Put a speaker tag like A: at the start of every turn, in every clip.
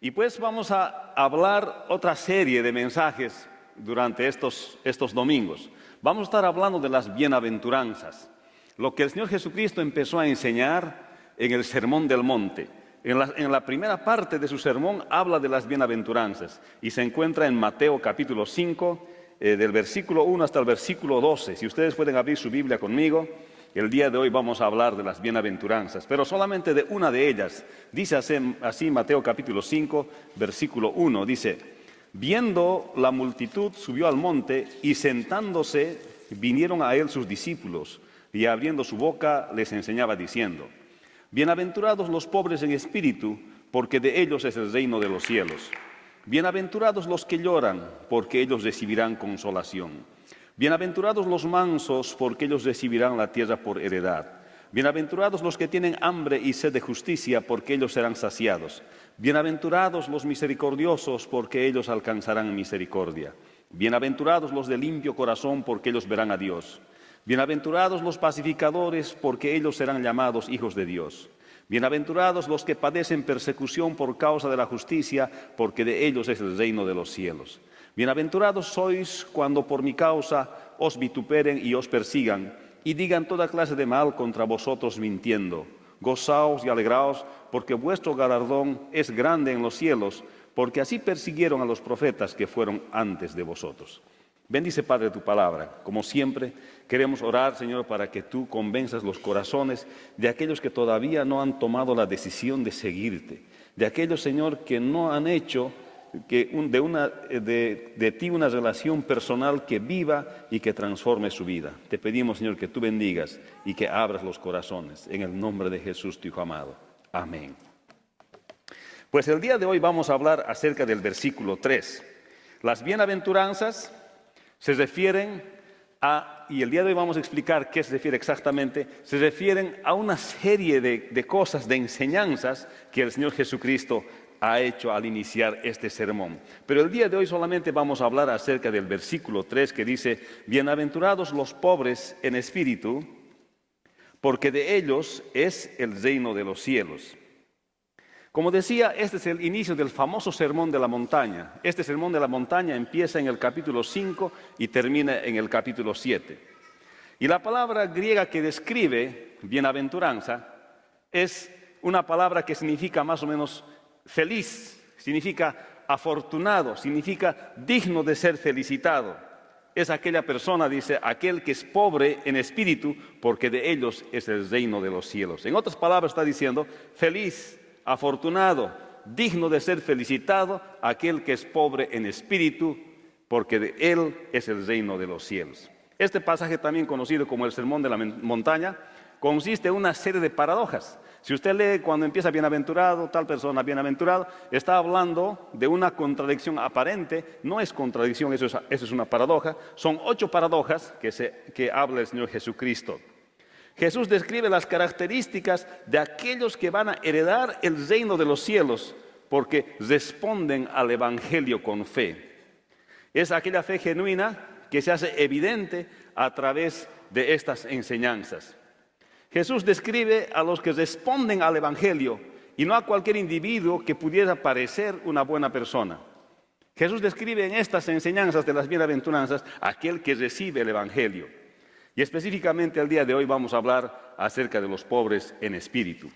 A: Y pues vamos a hablar otra serie de mensajes durante estos domingos. Vamos a estar hablando de las bienaventuranzas, lo que el Señor Jesucristo empezó a enseñar en el Sermón del Monte. En la primera parte de su sermón habla de las bienaventuranzas y se encuentra en Mateo capítulo 5, del versículo 1 hasta el versículo 12. Si ustedes pueden abrir su Biblia conmigo, el día de hoy vamos a hablar de las bienaventuranzas, pero solamente de una de ellas. Dice así Mateo capítulo 5, versículo 1, dice: viendo la multitud, subió al monte y sentándose vinieron a él sus discípulos y abriendo su boca les enseñaba diciendo: bienaventurados los pobres en espíritu, porque de ellos es el reino de los cielos. Bienaventurados los que lloran, porque ellos recibirán consolación. Bienaventurados los mansos, porque ellos recibirán la tierra por heredad. Bienaventurados los que tienen hambre y sed de justicia, porque ellos serán saciados. Bienaventurados los misericordiosos, porque ellos alcanzarán misericordia. Bienaventurados los de limpio corazón, porque ellos verán a Dios. Bienaventurados los pacificadores, porque ellos serán llamados hijos de Dios. Bienaventurados los que padecen persecución por causa de la justicia, porque de ellos es el reino de los cielos. Bienaventurados sois cuando por mi causa os vituperen y os persigan, y digan toda clase de mal contra vosotros mintiendo. Gozaos y alegraos, porque vuestro galardón es grande en los cielos, porque así persiguieron a los profetas que fueron antes de vosotros. Bendice, Padre, tu palabra. Como siempre, queremos orar, Señor, para que tú convenzas los corazones de aquellos que todavía no han tomado la decisión de seguirte, de aquellos, Señor, que no han hecho de ti una relación personal que viva y que transforme su vida. Te pedimos, Señor, que tú bendigas y que abras los corazones. En el nombre de Jesús, tu Hijo amado. Amén. Pues el día de hoy vamos a hablar acerca del versículo 3. Las bienaventuranzas se refieren a, y el día de hoy vamos a explicar qué se refiere exactamente, se refieren a una serie de cosas, de enseñanzas que el Señor Jesucristo ha hecho al iniciar este sermón. Pero el día de hoy solamente vamos a hablar acerca del versículo 3 que dice: bienaventurados los pobres en espíritu, porque de ellos es el reino de los cielos. Como decía, este es el inicio del famoso Sermón de la Montaña. Este Sermón de la Montaña empieza en el capítulo 5 y termina en el capítulo 7. Y la palabra griega que describe bienaventuranza es una palabra que significa más o menos feliz, significa afortunado, significa digno de ser felicitado. Es aquella persona, dice, aquel que es pobre en espíritu, porque de ellos es el reino de los cielos. En otras palabras está diciendo feliz, afortunado, digno de ser felicitado, aquel que es pobre en espíritu, porque de él es el reino de los cielos. Este pasaje, también conocido como el Sermón de la Montaña, consiste en una serie de paradojas. Si usted lee cuando empieza bienaventurado, tal persona, bienaventurado, está hablando de una contradicción aparente. No es contradicción, eso es una paradoja. Son 8 paradojas que habla el Señor Jesucristo. Jesús describe las características de aquellos que van a heredar el reino de los cielos porque responden al Evangelio con fe. Es aquella fe genuina que se hace evidente a través de estas enseñanzas. Jesús describe a los que responden al Evangelio y no a cualquier individuo que pudiera parecer una buena persona. Jesús describe en estas enseñanzas de las bienaventuranzas a aquel que recibe el Evangelio. Y específicamente el día de hoy vamos a hablar acerca de los pobres en espíritu.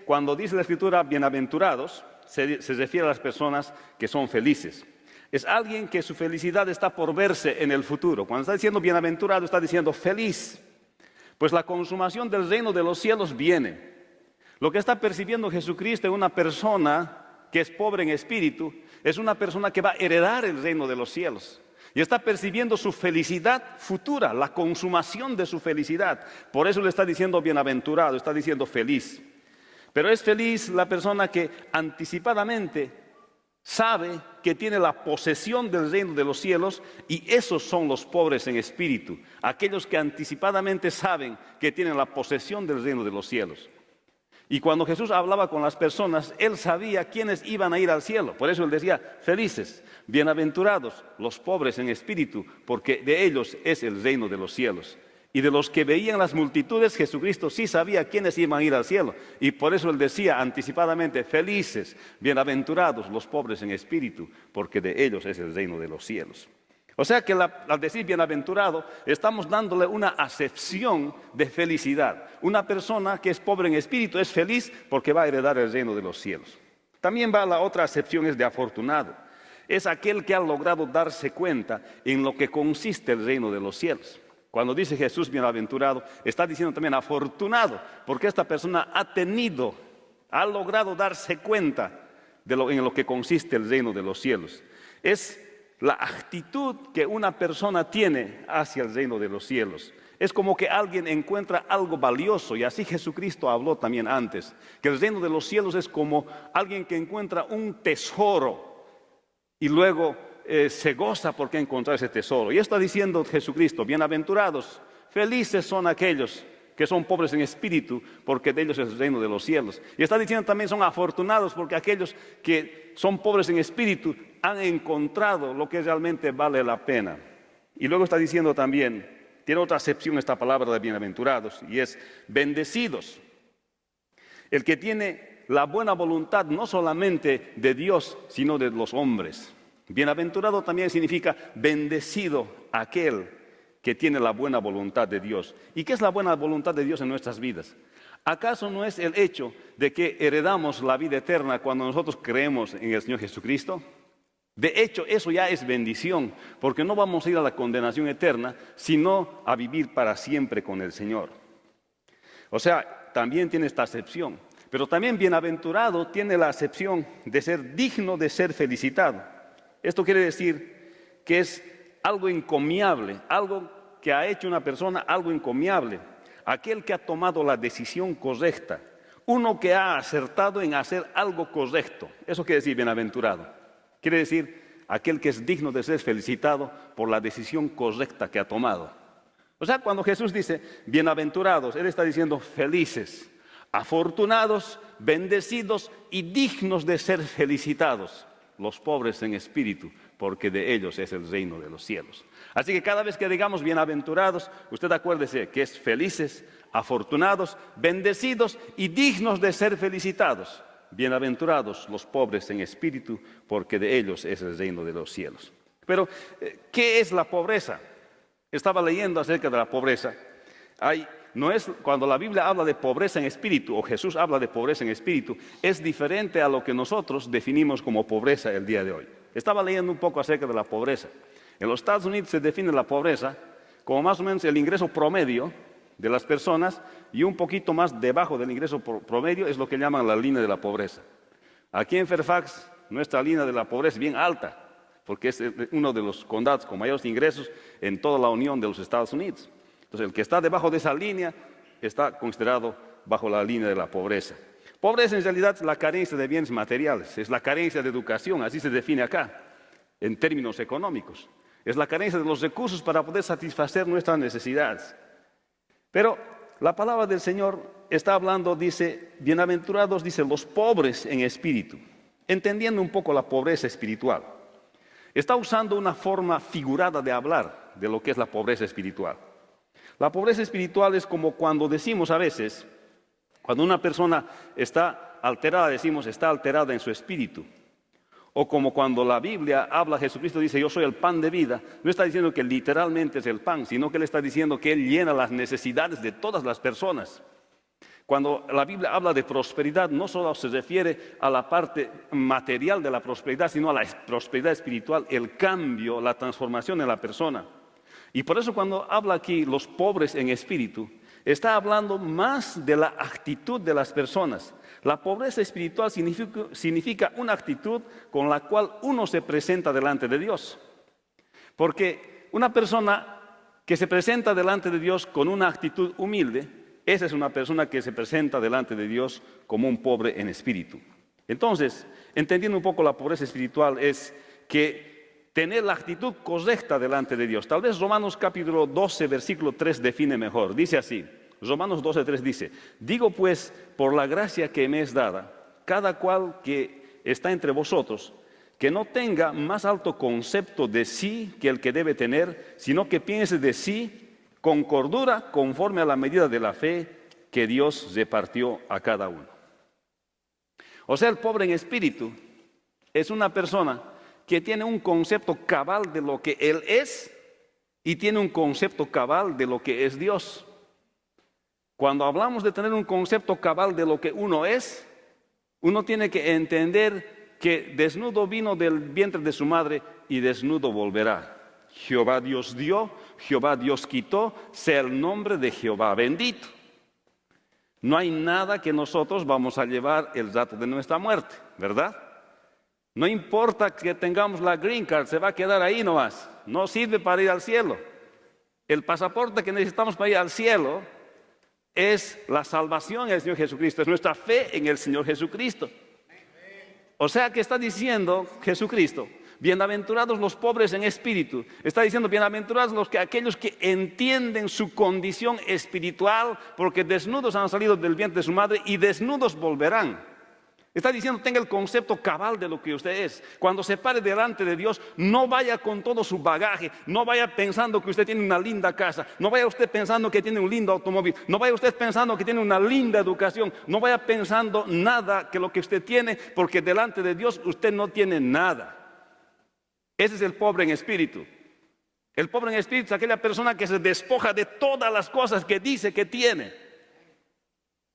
A: Cuando dice la Escritura bienaventurados, se refiere a las personas que son felices. Es alguien que su felicidad está por verse en el futuro. Cuando está diciendo bienaventurado, está diciendo feliz. Pues la consumación del reino de los cielos viene. Lo que está percibiendo Jesucristo en una persona que es pobre en espíritu, es una persona que va a heredar el reino de los cielos. Y está percibiendo su felicidad futura, la consumación de su felicidad. Por eso le está diciendo bienaventurado, está diciendo feliz. Pero es feliz la persona que anticipadamente sabe que tiene la posesión del reino de los cielos, y esos son los pobres en espíritu, aquellos que anticipadamente saben que tienen la posesión del reino de los cielos. Y cuando Jesús hablaba con las personas, Él sabía quiénes iban a ir al cielo. Por eso Él decía, felices, bienaventurados los pobres en espíritu, porque de ellos es el reino de los cielos. Y de los que veían las multitudes, Jesucristo sí sabía quiénes iban a ir al cielo. Y por eso Él decía anticipadamente, felices, bienaventurados los pobres en espíritu, porque de ellos es el reino de los cielos. O sea que al decir bienaventurado, estamos dándole una acepción de felicidad. Una persona que es pobre en espíritu es feliz porque va a heredar el reino de los cielos. También va la otra acepción, es de afortunado. Es aquel que ha logrado darse cuenta en lo que consiste el reino de los cielos. Cuando dice Jesús bienaventurado, está diciendo también afortunado, porque esta persona ha logrado darse cuenta en lo que consiste el reino de los cielos. Es la actitud que una persona tiene hacia el reino de los cielos. Es como que alguien encuentra algo valioso, y así Jesucristo habló también antes, que el reino de los cielos es como alguien que encuentra un tesoro y luego se goza porque encontrar ese tesoro. Y está diciendo Jesucristo, bienaventurados, felices son aquellos que son pobres en espíritu, porque de ellos es el reino de los cielos. Y está diciendo también son afortunados, porque aquellos que son pobres en espíritu han encontrado lo que realmente vale la pena. Y luego está diciendo también, tiene otra acepción esta palabra de bienaventurados, y es bendecidos. El que tiene la buena voluntad no solamente de Dios, sino de los hombres. Bienaventurado también significa bendecido aquel que tiene la buena voluntad de Dios. ¿Y qué es la buena voluntad de Dios en nuestras vidas? ¿Acaso no es el hecho de que heredamos la vida eterna cuando nosotros creemos en el Señor Jesucristo? De hecho, eso ya es bendición, porque no vamos a ir a la condenación eterna, sino a vivir para siempre con el Señor. O sea, también tiene esta acepción. Pero también bienaventurado tiene la acepción de ser digno de ser felicitado. Esto quiere decir que es algo encomiable, algo que ha hecho una persona, algo encomiable. Aquel que ha tomado la decisión correcta, uno que ha acertado en hacer algo correcto. Eso quiere decir bienaventurado. Quiere decir aquel que es digno de ser felicitado por la decisión correcta que ha tomado. O sea, cuando Jesús dice bienaventurados, Él está diciendo felices, afortunados, bendecidos y dignos de ser felicitados. Los pobres en espíritu, porque de ellos es el reino de los cielos. Así que cada vez que digamos bienaventurados, usted acuérdese que es felices, afortunados, bendecidos y dignos de ser felicitados. Bienaventurados los pobres en espíritu, porque de ellos es el reino de los cielos. Pero, ¿qué es la pobreza? Estaba leyendo acerca de la pobreza. Cuando la Biblia habla de pobreza en espíritu, o Jesús habla de pobreza en espíritu, es diferente a lo que nosotros definimos como pobreza el día de hoy. Estaba leyendo un poco acerca de la pobreza. En los Estados Unidos se define la pobreza como más o menos el ingreso promedio de las personas, y un poquito más debajo del ingreso promedio es lo que llaman la línea de la pobreza. Aquí en Fairfax, nuestra línea de la pobreza es bien alta, porque es uno de los condados con mayores ingresos en toda la Unión de los Estados Unidos. Entonces, el que está debajo de esa línea está considerado bajo la línea de la pobreza. Pobreza en realidad es la carencia de bienes materiales, es la carencia de educación, así se define acá, en términos económicos. Es la carencia de los recursos para poder satisfacer nuestras necesidades. Pero la palabra del Señor está hablando, dice, bienaventurados, dice, los pobres en espíritu, entendiendo un poco la pobreza espiritual. Está usando una forma figurada de hablar de lo que es la pobreza espiritual. La pobreza espiritual es como cuando decimos a veces, cuando una persona está alterada, decimos está alterada en su espíritu. O como cuando la Biblia habla, Jesucristo dice yo soy el pan de vida, no está diciendo que literalmente es el pan, sino que Él está diciendo que Él llena las necesidades de todas las personas. Cuando la Biblia habla de prosperidad, no solo se refiere a la parte material de la prosperidad, sino a la prosperidad espiritual, el cambio, la transformación en la persona. Y por eso cuando habla aquí los pobres en espíritu, está hablando más de la actitud de las personas. La pobreza espiritual significa una actitud con la cual uno se presenta delante de Dios. Porque una persona que se presenta delante de Dios con una actitud humilde, esa es una persona que se presenta delante de Dios como un pobre en espíritu. Entonces, entendiendo un poco la pobreza espiritual es que tener la actitud correcta delante de Dios. Tal vez Romanos capítulo 12, versículo 3 define mejor. Dice así, Romanos 12, 3 dice, digo pues, por la gracia que me es dada, cada cual que está entre vosotros, que no tenga más alto concepto de sí que el que debe tener, sino que piense de sí con cordura, conforme a la medida de la fe que Dios repartió a cada uno. O sea, el pobre en espíritu es una persona que tiene un concepto cabal de lo que él es y tiene un concepto cabal de lo que es Dios. Cuando hablamos de tener un concepto cabal de lo que uno es, uno tiene que entender que desnudo vino del vientre de su madre y desnudo volverá. Jehová Dios dio, Jehová Dios quitó, sea el nombre de Jehová bendito. No hay nada que nosotros vamos a llevar el rato de nuestra muerte, ¿verdad? No importa que tengamos la green card, se va a quedar ahí nomás. No sirve para ir al cielo. El pasaporte que necesitamos para ir al cielo es la salvación en el Señor Jesucristo, es nuestra fe en el Señor Jesucristo. O sea que está diciendo Jesucristo, bienaventurados los pobres en espíritu. Está diciendo, bienaventurados aquellos que entienden su condición espiritual, porque desnudos han salido del vientre de su madre y desnudos volverán. Está diciendo, tenga el concepto cabal de lo que usted es. Cuando se pare delante de Dios, no vaya con todo su bagaje, no vaya pensando que usted tiene una linda casa, no vaya usted pensando que tiene un lindo automóvil, no vaya usted pensando que tiene una linda educación, no vaya pensando nada que lo que usted tiene, porque delante de Dios usted no tiene nada. Ese es el pobre en espíritu. El pobre en espíritu es aquella persona que se despoja de todas las cosas que dice que tiene.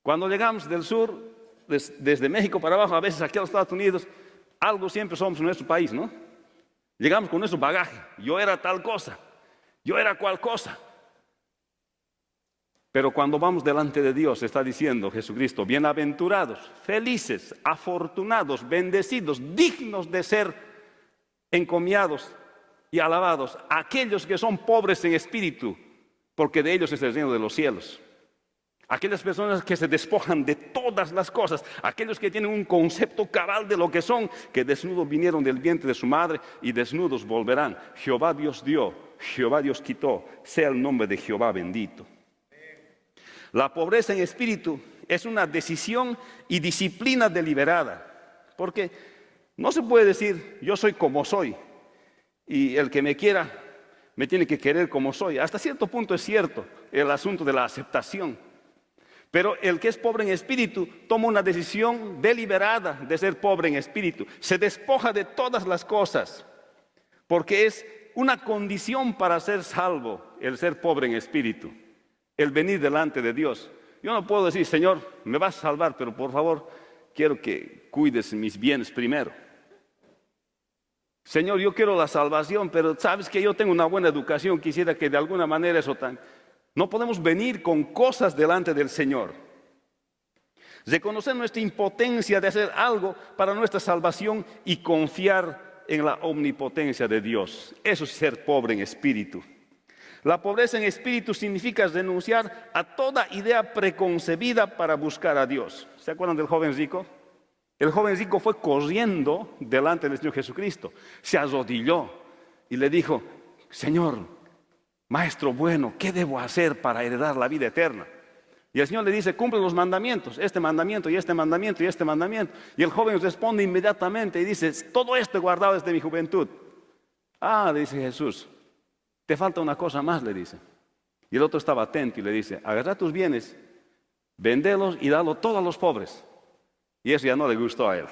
A: Cuando llegamos del sur, desde México para abajo, a veces aquí a los Estados Unidos, algo siempre somos en nuestro país, ¿no? Llegamos con nuestro bagaje. Yo era tal cosa, yo era cual cosa. Pero cuando vamos delante de Dios, está diciendo Jesucristo, bienaventurados, felices, afortunados, bendecidos, dignos de ser encomiados y alabados, aquellos que son pobres en espíritu, porque de ellos es el reino de los cielos. Aquellas personas que se despojan de todas las cosas, aquellos que tienen un concepto cabal de lo que son, que desnudos vinieron del vientre de su madre y desnudos volverán. Jehová Dios dio, Jehová Dios quitó, sea el nombre de Jehová bendito. La pobreza en espíritu es una decisión y disciplina deliberada, porque no se puede decir, yo soy como soy, y el que me quiera me tiene que querer como soy. Hasta cierto punto es cierto el asunto de la aceptación. Pero el que es pobre en espíritu toma una decisión deliberada de ser pobre en espíritu. Se despoja de todas las cosas, porque es una condición para ser salvo el ser pobre en espíritu, el venir delante de Dios. Yo no puedo decir, Señor, me vas a salvar, pero por favor, quiero que cuides mis bienes primero. Señor, yo quiero la salvación, pero sabes que yo tengo una buena educación, quisiera que de alguna manera eso tan... No podemos venir con cosas delante del Señor. Reconocer nuestra impotencia de hacer algo para nuestra salvación y confiar en la omnipotencia de Dios. Eso es ser pobre en espíritu. La pobreza en espíritu significa renunciar a toda idea preconcebida para buscar a Dios. ¿Se acuerdan del joven rico? El joven rico fue corriendo delante del Señor Jesucristo. Se arrodilló y le dijo, Señor, Maestro bueno, ¿qué debo hacer para heredar la vida eterna? Y el Señor le dice, cumple los mandamientos, este mandamiento y este mandamiento y este mandamiento. Y el joven responde inmediatamente y dice, todo esto he guardado desde mi juventud. Ah, le dice Jesús, te falta una cosa más, le dice. Y el otro estaba atento y le dice, agarra tus bienes, véndelos y dalo todo a los pobres. Y eso ya no le gustó a él.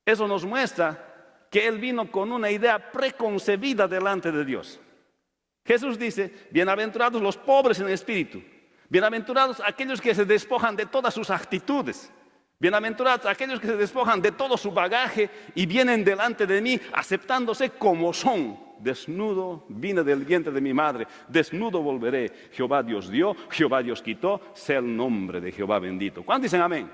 A: Eso nos muestra que él vino con una idea preconcebida delante de Dios. Jesús dice, bienaventurados los pobres en espíritu, bienaventurados aquellos que se despojan de todas sus actitudes, bienaventurados aquellos que se despojan de todo su bagaje y vienen delante de mí aceptándose como son. Desnudo vine del vientre de mi madre, desnudo volveré. Jehová Dios dio, Jehová Dios quitó, sea el nombre de Jehová bendito. ¿Cuántos dicen amén?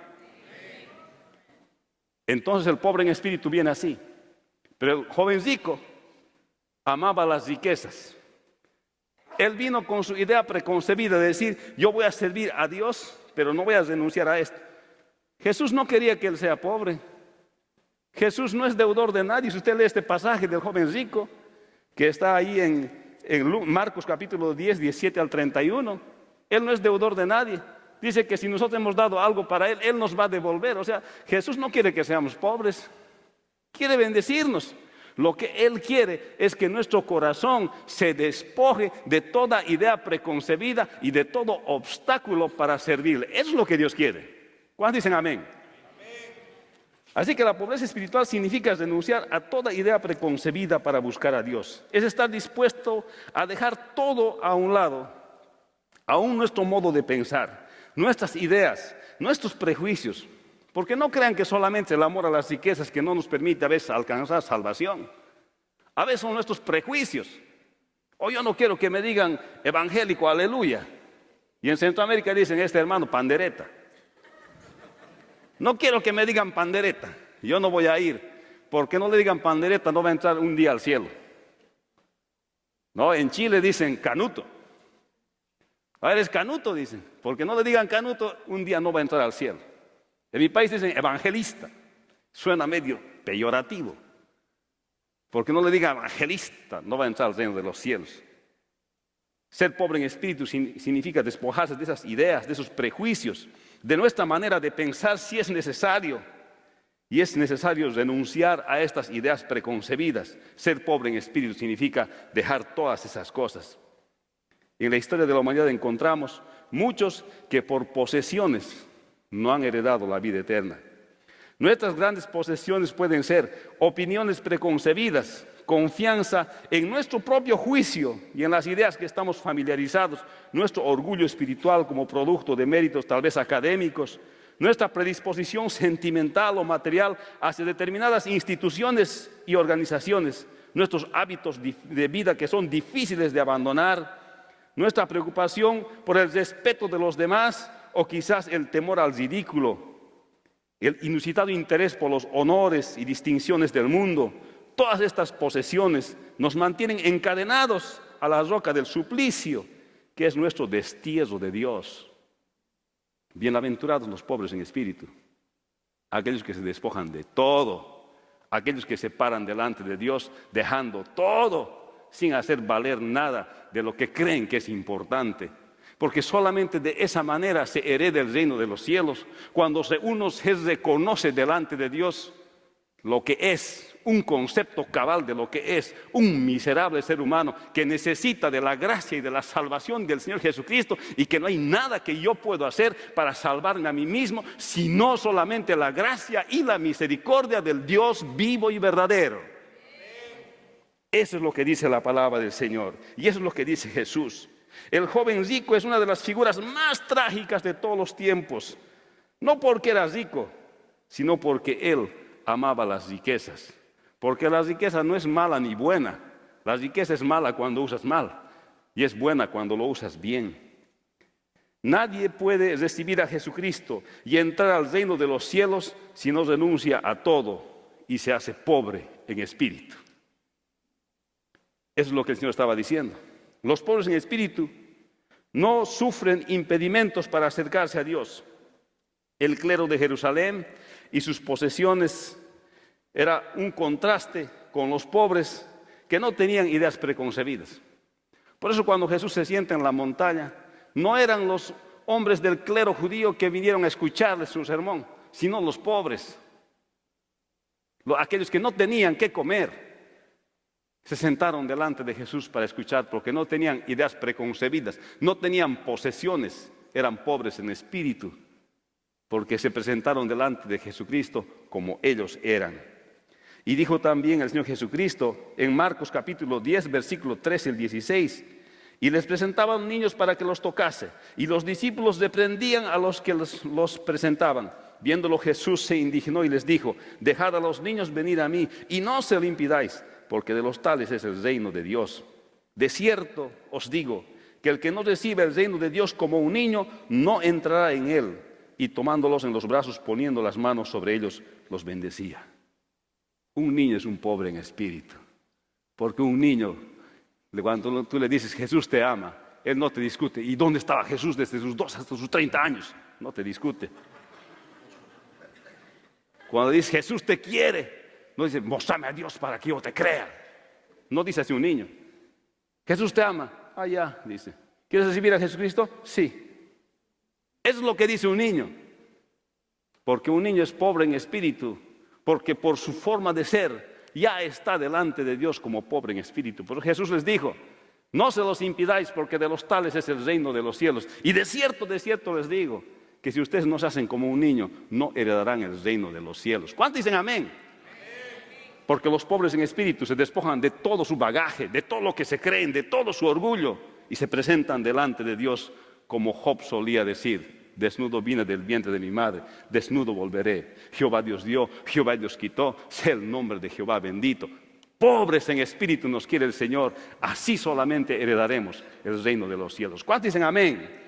A: Entonces el pobre en espíritu viene así, pero el joven rico amaba las riquezas. Él vino con su idea preconcebida de decir, yo voy a servir a Dios, pero no voy a renunciar a esto. Jesús no quería que él sea pobre. Jesús no es deudor de nadie. Si usted lee este pasaje del joven rico, que está ahí en Marcos capítulo 10, 17 al 31, él no es deudor de nadie. Dice que si nosotros hemos dado algo para él, él nos va a devolver. O sea, Jesús no quiere que seamos pobres, quiere bendecirnos. Lo que Él quiere es que nuestro corazón se despoje de toda idea preconcebida y de todo obstáculo para servirle. Eso es lo que Dios quiere. ¿Cuántos dicen amén? Así que la pobreza espiritual significa renunciar a toda idea preconcebida para buscar a Dios. Es estar dispuesto a dejar todo a un lado, aún nuestro modo de pensar, nuestras ideas, nuestros prejuicios. Porque no crean que solamente el amor a las riquezas que no nos permite a veces alcanzar salvación. A veces son nuestros prejuicios. O yo no quiero que me digan evangélico, aleluya. Y en Centroamérica dicen este hermano pandereta. No quiero que me digan pandereta. Yo no voy a ir. Porque no le digan pandereta, no va a entrar un día al cielo. No, en Chile dicen canuto. A ver, es canuto, dicen. Porque no le digan canuto, un día no va a entrar al cielo. En mi país dicen evangelista. Suena medio peyorativo. Porque no le digan evangelista, no va a entrar al reino de los cielos. Ser pobre en espíritu significa despojarse de esas ideas, de esos prejuicios, de nuestra manera de pensar si es necesario. Y es necesario renunciar a estas ideas preconcebidas. Ser pobre en espíritu significa dejar todas esas cosas. En la historia de la humanidad encontramos muchos que por posesiones no han heredado la vida eterna. Nuestras grandes posesiones pueden ser opiniones preconcebidas, confianza en nuestro propio juicio y en las ideas que estamos familiarizados, nuestro orgullo espiritual como producto de méritos tal vez académicos, nuestra predisposición sentimental o material hacia determinadas instituciones y organizaciones, nuestros hábitos de vida que son difíciles de abandonar, nuestra preocupación por el respeto de los demás o quizás el temor al ridículo, el inusitado interés por los honores y distinciones del mundo. Todas estas posesiones nos mantienen encadenados a la roca del suplicio, que es nuestro destierro de Dios. Bienaventurados los pobres en espíritu, aquellos que se despojan de todo, aquellos que se paran delante de Dios dejando todo, sin hacer valer nada de lo que creen que es importante. Porque solamente de esa manera se hereda el reino de los cielos, cuando uno se reconoce delante de Dios lo que es, un concepto cabal de lo que es un miserable ser humano que necesita de la gracia y de la salvación del Señor Jesucristo y que no hay nada que yo pueda hacer para salvarme a mí mismo, sino solamente la gracia y la misericordia del Dios vivo y verdadero. Eso es lo que dice la palabra del Señor y eso es lo que dice Jesús. El joven rico es una de las figuras más trágicas de todos los tiempos, no porque era rico, sino porque él amaba las riquezas. Porque la riqueza no es mala ni buena, la riqueza es mala cuando usas mal y es buena cuando lo usas bien. Nadie puede recibir a Jesucristo y entrar al reino de los cielos si no renuncia a todo y se hace pobre en espíritu. Eso es lo que el Señor estaba diciendo. Los pobres en espíritu no sufren impedimentos para acercarse a Dios. El clero de Jerusalén y sus posesiones era un contraste con los pobres que no tenían ideas preconcebidas. Por eso cuando Jesús se sienta en la montaña, no eran los hombres del clero judío que vinieron a escucharle su sermón, sino los pobres, aquellos que no tenían qué comer. Se sentaron delante de Jesús para escuchar porque no tenían ideas preconcebidas, no tenían posesiones, eran pobres en espíritu, porque se presentaron delante de Jesucristo como ellos eran. Y dijo también el Señor Jesucristo en Marcos capítulo 10, versículo 13 al 16, y les presentaban niños para que los tocase, y los discípulos reprendían a los que los presentaban. Viéndolo Jesús se indignó y les dijo: dejad a los niños venir a mí, y no se lo impidáis, porque de los tales es el reino de Dios. De cierto os digo, que el que no recibe el reino de Dios como un niño, no entrará en él. Y tomándolos en los brazos, poniendo las manos sobre ellos, los bendecía. Un niño es un pobre en espíritu, porque un niño, cuando tú le dices Jesús te ama, él no te discute. ¿Y dónde estaba Jesús desde sus 2 hasta sus 30 años? No te discute. Cuando dice Jesús te quiere, no dice, móstrame a Dios para que yo te crea. No dice así un niño. Jesús te ama. Ah, ya, dice. ¿Quieres recibir a Jesucristo? Sí. Eso es lo que dice un niño. Porque un niño es pobre en espíritu. Porque por su forma de ser ya está delante de Dios como pobre en espíritu. Pero Jesús les dijo, no se los impidáis porque de los tales es el reino de los cielos. Y de cierto les digo, que si ustedes no se hacen como un niño, no heredarán el reino de los cielos. ¿Cuántos dicen amén? Porque los pobres en espíritu se despojan de todo su bagaje, de todo lo que se creen, de todo su orgullo, y se presentan delante de Dios como Job solía decir: desnudo vine del vientre de mi madre, desnudo volveré. Jehová Dios dio, Jehová Dios quitó, sea el nombre de Jehová bendito. Pobres en espíritu nos quiere el Señor, así solamente heredaremos el reino de los cielos. ¿Cuántos dicen amén?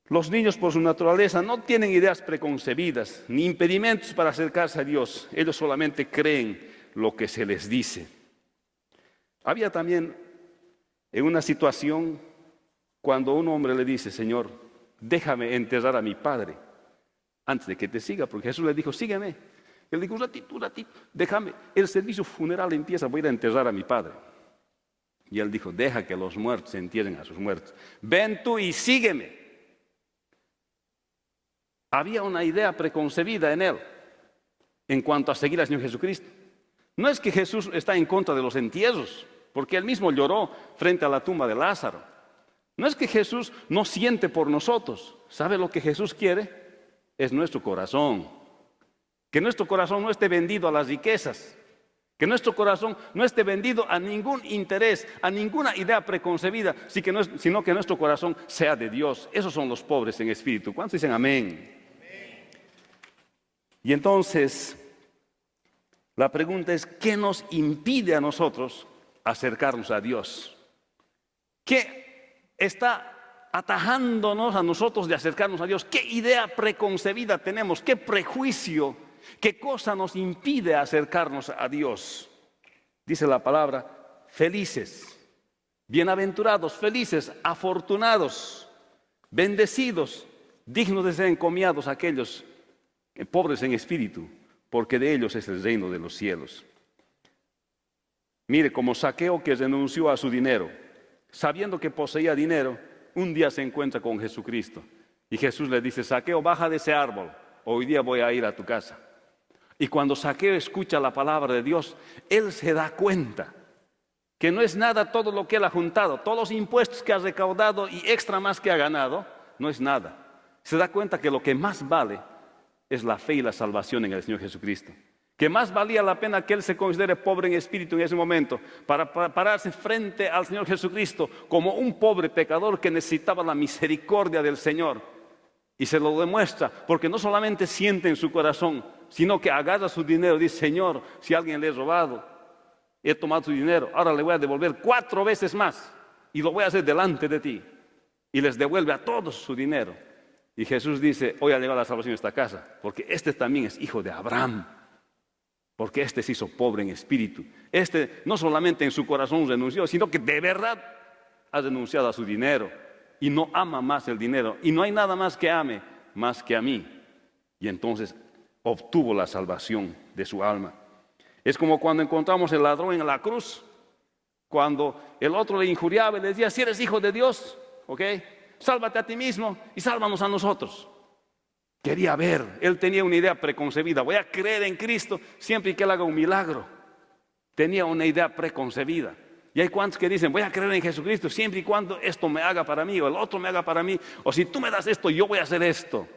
A: Los niños por su naturaleza no tienen ideas preconcebidas ni impedimentos para acercarse a Dios. Ellos solamente creen lo que se les dice. Había también en una situación cuando un hombre le dice: Señor, déjame enterrar a mi padre antes de que te siga, porque Jesús le dijo: sígueme. Él dijo: un ratito, déjame, el servicio funeral empieza, voy a ir a enterrar a mi padre. Y él dijo: deja que los muertos entierren a sus muertos. Ven tú y sígueme. Había una idea preconcebida en él en cuanto a seguir al Señor Jesucristo. No es que Jesús está en contra de los entierros, porque él mismo lloró frente a la tumba de Lázaro. No es que Jesús no siente por nosotros. ¿Sabe lo que Jesús quiere? Es nuestro corazón. Que nuestro corazón no esté vendido a las riquezas. Que nuestro corazón no esté vendido a ningún interés, a ninguna idea preconcebida, sino que nuestro corazón sea de Dios. Esos son los pobres en espíritu. ¿Cuántos dicen amén? Y entonces, la pregunta es: ¿qué nos impide a nosotros acercarnos a Dios? ¿Qué está atajándonos a nosotros de acercarnos a Dios? ¿Qué idea preconcebida tenemos? ¿Qué prejuicio? ¿Qué cosa nos impide acercarnos a Dios? Dice la palabra: felices, bienaventurados, felices, afortunados, bendecidos, dignos de ser encomiados aquellos pobres en espíritu, porque de ellos es el reino de los cielos. Mire, como Zaqueo, que renunció a su dinero, sabiendo que poseía dinero, un día se encuentra con Jesucristo. Y Jesús le dice: Zaqueo, baja de ese árbol, hoy día voy a ir a tu casa. Y cuando Zaqueo escucha la palabra de Dios, él se da cuenta que no es nada todo lo que él ha juntado, todos los impuestos que ha recaudado y extra más que ha ganado, no es nada. Se da cuenta que lo que más vale es la fe y la salvación en el Señor Jesucristo. Que más valía la pena que él se considere pobre en espíritu en ese momento, para pararse frente al Señor Jesucristo como un pobre pecador que necesitaba la misericordia del Señor. Y se lo demuestra, porque no solamente siente en su corazón, sino que agarra su dinero y dice: Señor, si alguien le he robado, he tomado su dinero, ahora le voy a devolver 4 veces más, y lo voy a hacer delante de ti. Y les devuelve a todos su dinero. Y Jesús dice: hoy ha llegado la salvación a esta casa, porque este también es hijo de Abraham. Porque este se hizo pobre en espíritu. Este no solamente en su corazón renunció, sino que de verdad ha renunciado a su dinero. Y no ama más el dinero. Y no hay nada más que ame más que a mí. Y entonces obtuvo la salvación de su alma. Es como cuando encontramos el ladrón en la cruz. Cuando el otro le injuriaba y le decía: si eres hijo de Dios, ¿ok?, sálvate a ti mismo y sálvanos a nosotros. Quería ver, él tenía una idea preconcebida: voy a creer en Cristo siempre que Él haga un milagro. Tenía una idea preconcebida. Y hay cuantos que dicen: voy a creer en Jesucristo siempre y cuando esto me haga para mí, o el otro me haga para mí, o si tú me das esto, yo voy a hacer esto.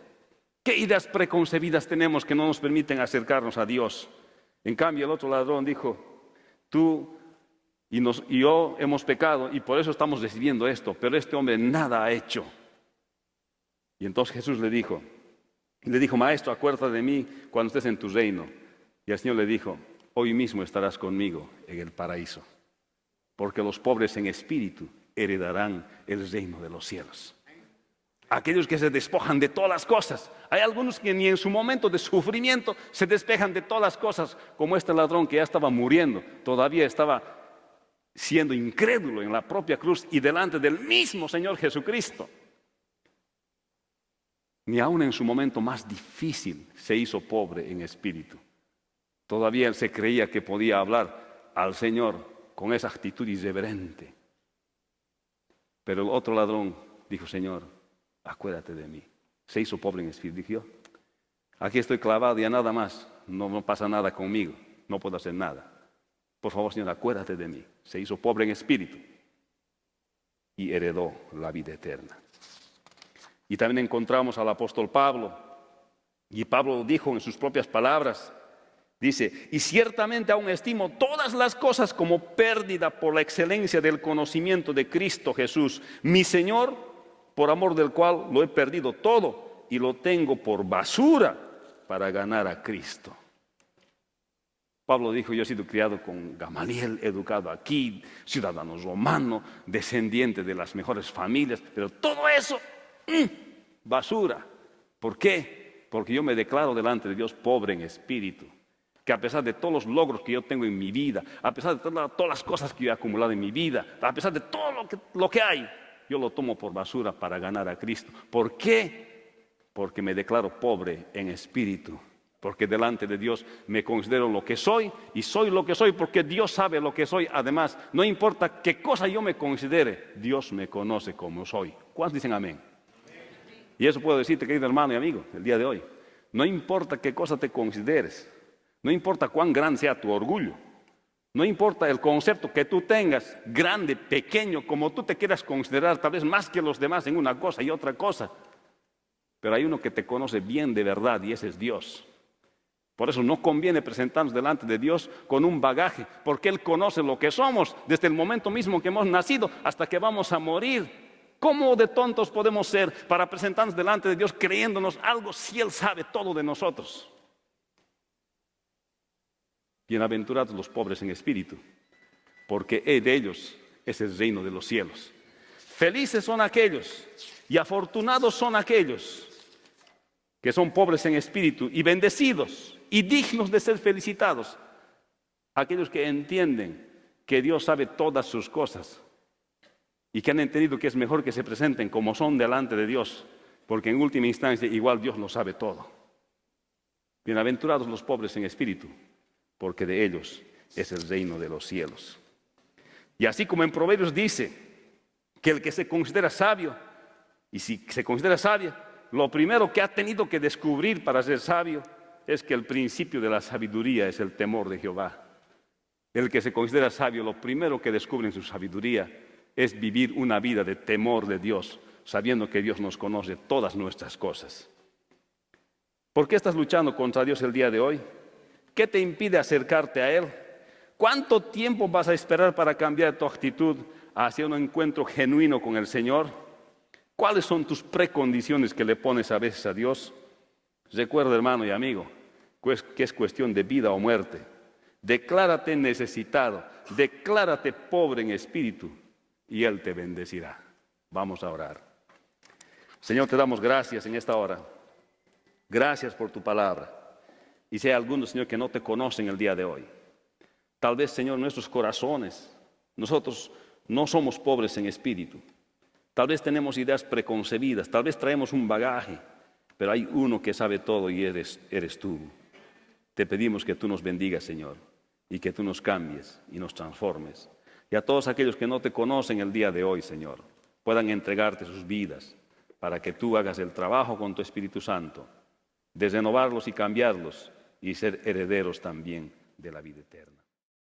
A: ¿Qué ideas preconcebidas tenemos que no nos permiten acercarnos a Dios? En cambio, el otro ladrón dijo: tú y yo hemos pecado y por eso estamos recibiendo esto, pero este hombre nada ha hecho. Y entonces Jesús le dijo: Maestro, acuérdate de mí cuando estés en tu reino. Y el Señor le dijo: hoy mismo estarás conmigo en el paraíso, porque los pobres en espíritu heredarán el reino de los cielos. Aquellos que se despojan de todas las cosas. Hay algunos que ni en su momento de sufrimiento se despejan de todas las cosas, como este ladrón que ya estaba muriendo, todavía estaba siendo incrédulo en la propia cruz y delante del mismo Señor Jesucristo. Ni aun en su momento más difícil se hizo pobre en espíritu. Todavía él se creía que podía hablar al Señor con esa actitud irreverente. Pero el otro ladrón dijo: Señor, acuérdate de mí. Se hizo pobre en espíritu. Dijo: aquí estoy clavado y a nada más, no pasa nada conmigo. no puedo hacer nada. Por favor, Señor, acuérdate de mí. Se hizo pobre en espíritu y heredó la vida eterna. Y también encontramos al apóstol Pablo, y Pablo dijo en sus propias palabras, dice, y ciertamente aún estimo todas las cosas como pérdida por la excelencia del conocimiento de Cristo Jesús, mi Señor, por amor del cual lo he perdido todo y lo tengo por basura para ganar a Cristo. Pablo dijo, yo he sido criado con Gamaliel, educado aquí, ciudadano romano, descendiente de las mejores familias, pero todo eso, basura. ¿Por qué? Porque yo me declaro delante de Dios pobre en espíritu, que a pesar de todos los logros que yo tengo en mi vida, a pesar de todas las cosas que yo he acumulado en mi vida, a pesar de todo lo que hay, yo lo tomo por basura para ganar a Cristo. ¿Por qué? Porque me declaro pobre en espíritu. Porque delante de Dios me considero lo que soy y soy lo que soy porque Dios sabe lo que soy. Además, no importa qué cosa yo me considere, Dios me conoce como soy. ¿Cuántos dicen amén? Y eso puedo decirte, querido hermano y amigo, el día de hoy. No importa qué cosa te consideres, no importa cuán grande sea tu orgullo, no importa el concepto que tú tengas, grande, pequeño, como tú te quieras considerar, tal vez más que los demás en una cosa y otra cosa. Pero hay uno que te conoce bien de verdad y ese es Dios. Por eso no conviene presentarnos delante de Dios con un bagaje, porque Él conoce lo que somos desde el momento mismo que hemos nacido hasta que vamos a morir. ¿Cómo de tontos podemos ser para presentarnos delante de Dios creyéndonos algo si Él sabe todo de nosotros? Bienaventurados los pobres en espíritu, porque de ellos es el reino de los cielos. Felices son aquellos y afortunados son aquellos que son pobres en espíritu y bendecidos y dignos de ser felicitados, aquellos que entienden que Dios sabe todas sus cosas y que han entendido que es mejor que se presenten como son delante de Dios, porque en última instancia igual Dios lo sabe todo. Bienaventurados los pobres en espíritu, porque de ellos es el reino de los cielos. Y así como en Proverbios dice que el que se considera sabio, y si se considera sabio, lo primero que ha tenido que descubrir para ser sabio es que el principio de la sabiduría es el temor de Jehová. El que se considera sabio, lo primero que descubre en su sabiduría es vivir una vida de temor de Dios, sabiendo que Dios nos conoce todas nuestras cosas. ¿Por qué estás luchando contra Dios el día de hoy? ¿Qué te impide acercarte a Él? ¿Cuánto tiempo vas a esperar para cambiar tu actitud hacia un encuentro genuino con el Señor? ¿Cuáles son tus precondiciones que le pones a veces a Dios? Recuerda, hermano y amigo, que es cuestión de vida o muerte. Declárate necesitado, declárate pobre en espíritu y Él te bendecirá. Vamos a orar. Señor, te damos gracias en esta hora. Gracias por tu palabra. Y si hay algunos, Señor, que no te conocen el día de hoy, tal vez, Señor, nuestros corazones, nosotros no somos pobres en espíritu. Tal vez tenemos ideas preconcebidas, tal vez traemos un bagaje, pero hay uno que sabe todo y eres tú. Te pedimos que tú nos bendigas, Señor, y que tú nos cambies y nos transformes. Y a todos aquellos que no te conocen el día de hoy, Señor, puedan entregarte sus vidas para que tú hagas el trabajo con tu Espíritu Santo, de renovarlos y cambiarlos y ser herederos también de la vida eterna.